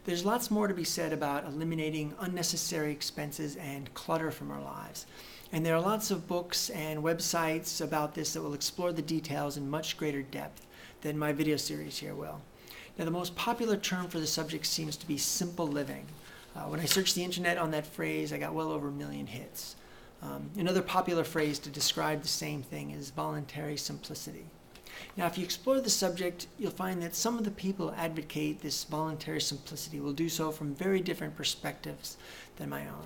There's lots more to be said about eliminating unnecessary expenses and clutter from our lives. And there are lots of books and websites about this that will explore the details in much greater depth than my video series here will. Now, the most popular term for the subject seems to be simple living. When I searched the internet on that phrase, I got well over 1 million hits. Another popular phrase to describe the same thing is voluntary simplicity. Now, if you explore the subject, you'll find that some of the people who advocate this voluntary simplicity will do so from very different perspectives than my own.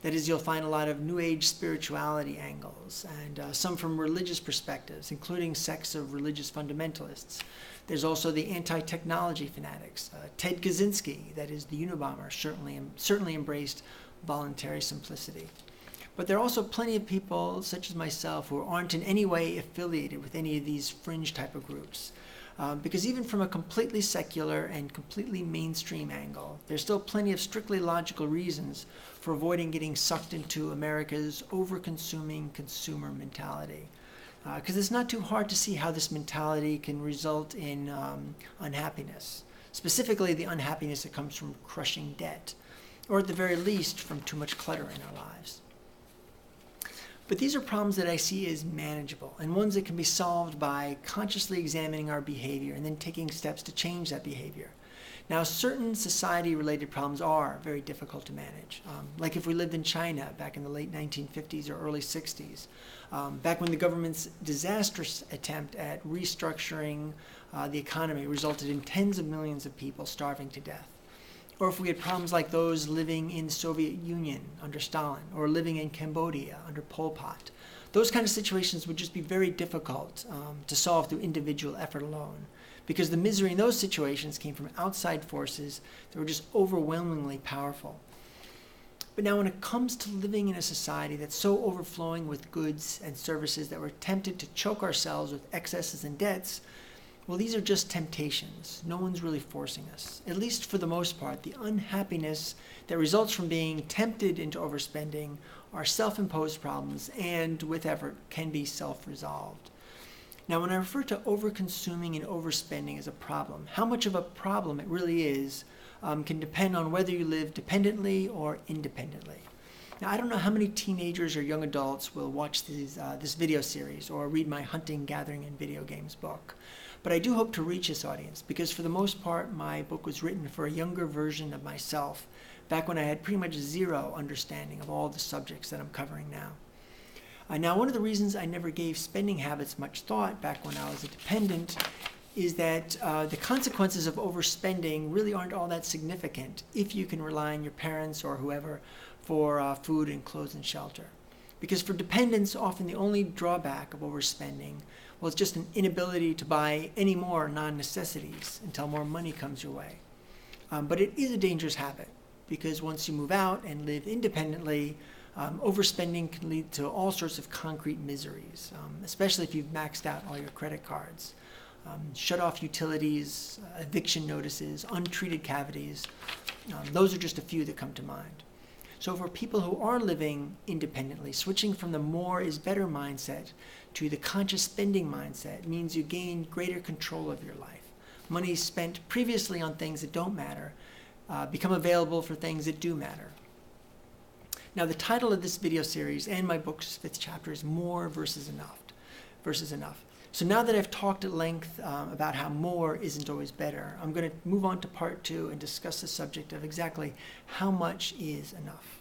That is, you'll find a lot of New Age spirituality angles, and some from religious perspectives, including sects of religious fundamentalists. There's also the anti-technology fanatics. Ted Kaczynski, that is the Unabomber, certainly embraced voluntary simplicity. But there are also plenty of people, such as myself, who aren't in any way affiliated with any of these fringe type of groups. Because even from a completely secular and completely mainstream angle, there's still plenty of strictly logical reasons for avoiding getting sucked into America's over-consuming consumer mentality. Because it's not too hard to see how this mentality can result in unhappiness, specifically the unhappiness that comes from crushing debt, or at the very least from too much clutter in our lives. But these are problems that I see as manageable and ones that can be solved by consciously examining our behavior and then taking steps to change that behavior. Now, certain society-related problems are very difficult to manage, like if we lived in China back in the late 1950s or early 60s, back when the government's disastrous attempt at restructuring the economy resulted in tens of millions of people starving to death. Or if we had problems like those living in the Soviet Union under Stalin, or living in Cambodia under Pol Pot. Those kind of situations would just be very difficult to solve through individual effort alone, because the misery in those situations came from outside forces that were just overwhelmingly powerful. But now when it comes to living in a society that's so overflowing with goods and services that we're tempted to choke ourselves with excesses and debts, well, these are just temptations. No one's really forcing us. At least for the most part, the unhappiness that results from being tempted into overspending are self-imposed problems and, with effort, can be self-resolved. Now, when I refer to over-consuming and overspending as a problem, how much of a problem it really is can depend on whether you live dependently or independently. Now, I don't know how many teenagers or young adults will watch this video series or read my Hunting, Gathering, and Video Games book. But I do hope to reach this audience because for the most part, my book was written for a younger version of myself, back when I had pretty much zero understanding of all the subjects that I'm covering now. Now, one of the reasons I never gave spending habits much thought back when I was a dependent is that the consequences of overspending really aren't all that significant if you can rely on your parents or whoever for food and clothes and shelter. Because for dependents, often the only drawback of overspending, well, it's just an inability to buy any more non-necessities until more money comes your way. But it is a dangerous habit because once you move out and live independently, overspending can lead to all sorts of concrete miseries, especially if you've maxed out all your credit cards. Shut-off utilities, eviction notices, untreated cavities. Those are just a few that come to mind. So for people who are living independently, switching from the more is better mindset to the conscious spending mindset means you gain greater control of your life. Money spent previously on things that don't matter become available for things that do matter. Now, the title of this video series and my book's 5th chapter is More versus Enough. So now that I've talked at length about how more isn't always better, I'm going to move on to part 2 and discuss the subject of exactly how much is enough.